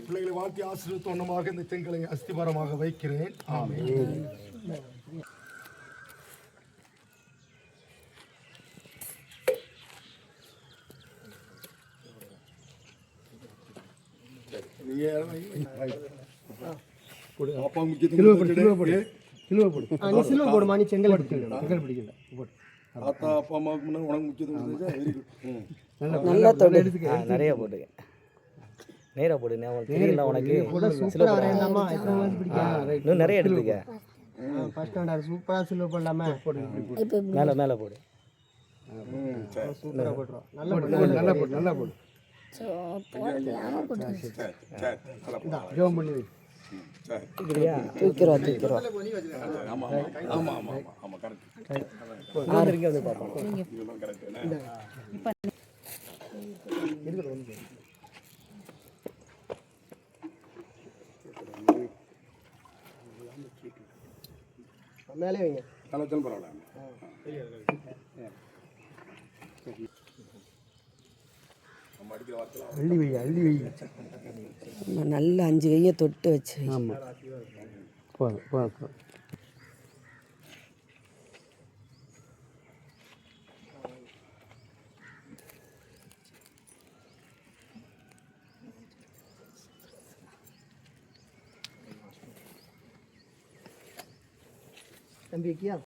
பிள்ளைகளை வாழ்த்தி ஆசீர்வதித்து ஒன்னமாக இந்த செங்கலை அஸ்திபாரமாக வைக்கிறேன். ஆமென். அப்பா அம்மாவுக்கு முன்னாடி உனக்கு முக்கியத்துவம் நல்லா தொடு. நிறைய போட்டுக்க. நேராக போடு. தெரியல உனக்கு இன்னும் நிறைய எடுத்துக்க. சூப்பரா சில்வர் போடலாமா? மேலே மேலே போடு. சூப்பரா போட்டுரும். நல்லா போடு. நல்லா போடு. தூக்கிறோம். மேலே வைங்க. அள்ளி வை. நல்லா 5 கையை தொட்டு வச்சு. ஆமாம், போதும். தம்பி வைக்கியா?